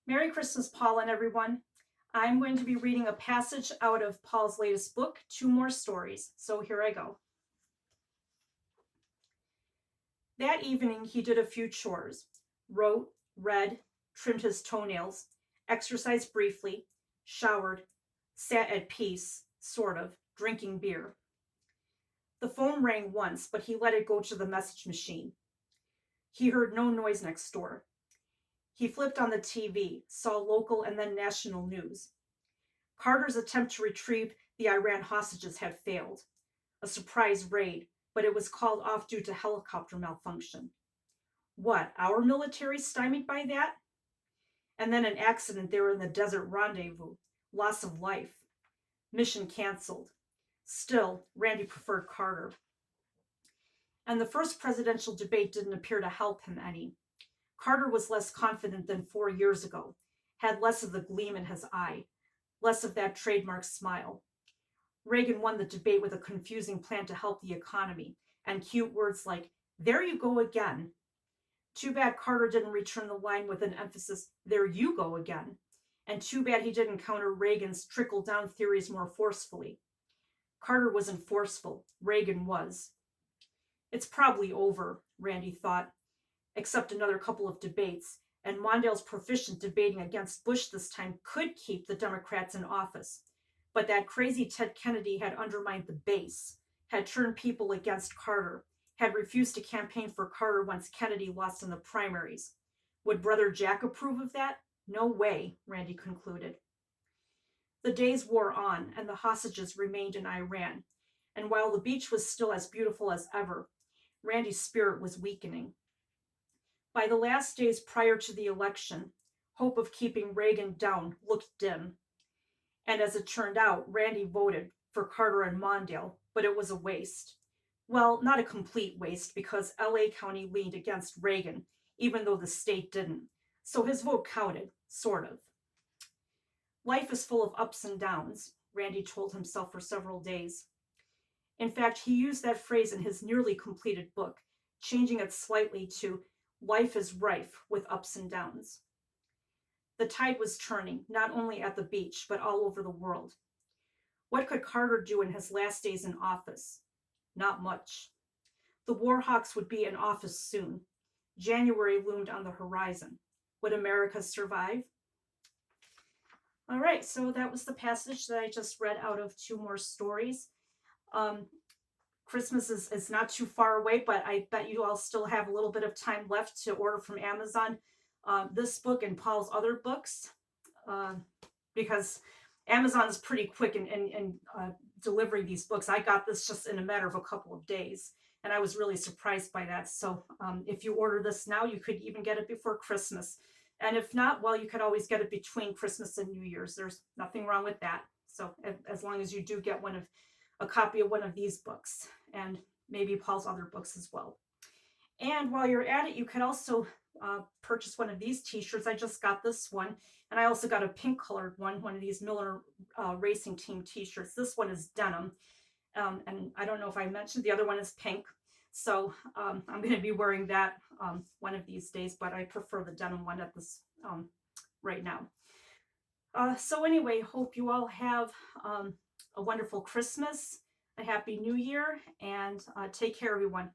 Merry Christmas, Paul and everyone. I'm going to be reading a passage out of Paul's latest book, Two More Stories. So here I go. That evening, he did a few chores, wrote, read, trimmed his toenails, exercised briefly, showered, sat at peace, sort of, drinking beer. The phone rang once, but he let it go to the message machine. He heard no noise next door. He flipped on the TV, saw local and then national news. Carter's attempt to retrieve the Iran hostages had failed. A surprise raid, but it was called off due to helicopter malfunction. What, our military stymied by that? And then an accident there in the desert rendezvous. Loss of life. Mission canceled. Still, Randy preferred Carter. And the first presidential debate didn't appear to help him any. Carter was less confident than 4 years ago, had less of the gleam in his eye, less of that trademark smile. Reagan won the debate with a confusing plan to help the economy and cute words like, "There you go again." Too bad Carter didn't return the line with an emphasis, "There you go again." And too bad he didn't counter Reagan's trickle-down theories more forcefully. Carter wasn't forceful. Reagan was. It's probably over, Randy thought, except another couple of debates, and Mondale's proficient debating against Bush this time could keep the Democrats in office. But that crazy Ted Kennedy had undermined the base, had turned people against Carter, had refused to campaign for Carter once Kennedy lost in the primaries. Would Brother Jack approve of that? No way, Randy concluded. The days wore on, and the hostages remained in Iran. And while the beach was still as beautiful as ever, Randy's spirit was weakening. By the last days prior to the election, hope of keeping Reagan down looked dim. And as it turned out, Randy voted for Carter and Mondale, but it was a waste. Well, not a complete waste, because LA County leaned against Reagan, even though the state didn't. So his vote counted, sort of. Life is full of ups and downs, Randy told himself for several days. In fact, he used that phrase in his nearly completed book, changing it slightly to "Life is rife with ups and downs." The tide was turning, not only at the beach, but all over the world. What could Carter do in his last days in office? Not much. The Warhawks would be in office soon. January loomed on the horizon. Would America survive? All right, so that was the passage that I just read out of Two More Stories. Christmas is not too far away, but I bet you all still have a little bit of time left to order from Amazon this book and Paul's other books, because Amazon is pretty quick in delivering these books. I got this just in a matter of a couple of days, and I was really surprised by that. So if you order this now, you could even get it before Christmas. And if not, well, you could always get it between Christmas and New Year's. There's nothing wrong with that. So as long as you do get a copy of one of these books, and maybe Paul's other books as well. And while you're at it, you could also purchase one of these t-shirts. I just got this one, and I also got a pink colored one of these Miller Racing Team t-shirts. This one is denim, and I don't know if I mentioned the other one is pink. So I'm going to be wearing that one of these days, but I prefer the denim one at this right now. So anyway, hope you all have a wonderful Christmas, a happy New Year, and take care, everyone.